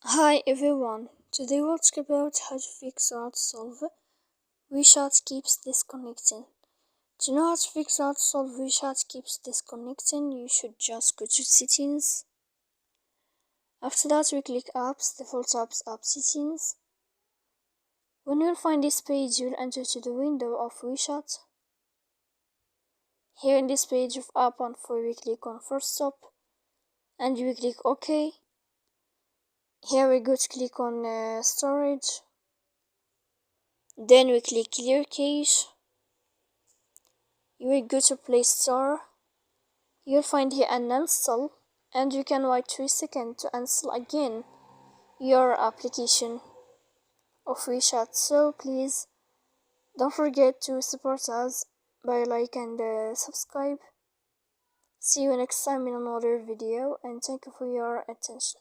Hi everyone, today we'll talk about how to fix or to solve Wechat keeps disconnecting. To know how to fix or to solve Wechat keeps disconnecting, you should just go to settings. After that we click apps, default apps, app settings. When you'll find this page, you'll enter to the window of Wechat. Here in this page of app and for we click on first stop and we click OK. Here we go to click on storage. Then we click clear cache. You will go to Play Store. You'll find here uninstall and you can wait 3 seconds to install again your application of Wechat. So please don't forget to support us by like and subscribe. See you next time in another video and thank you for your attention.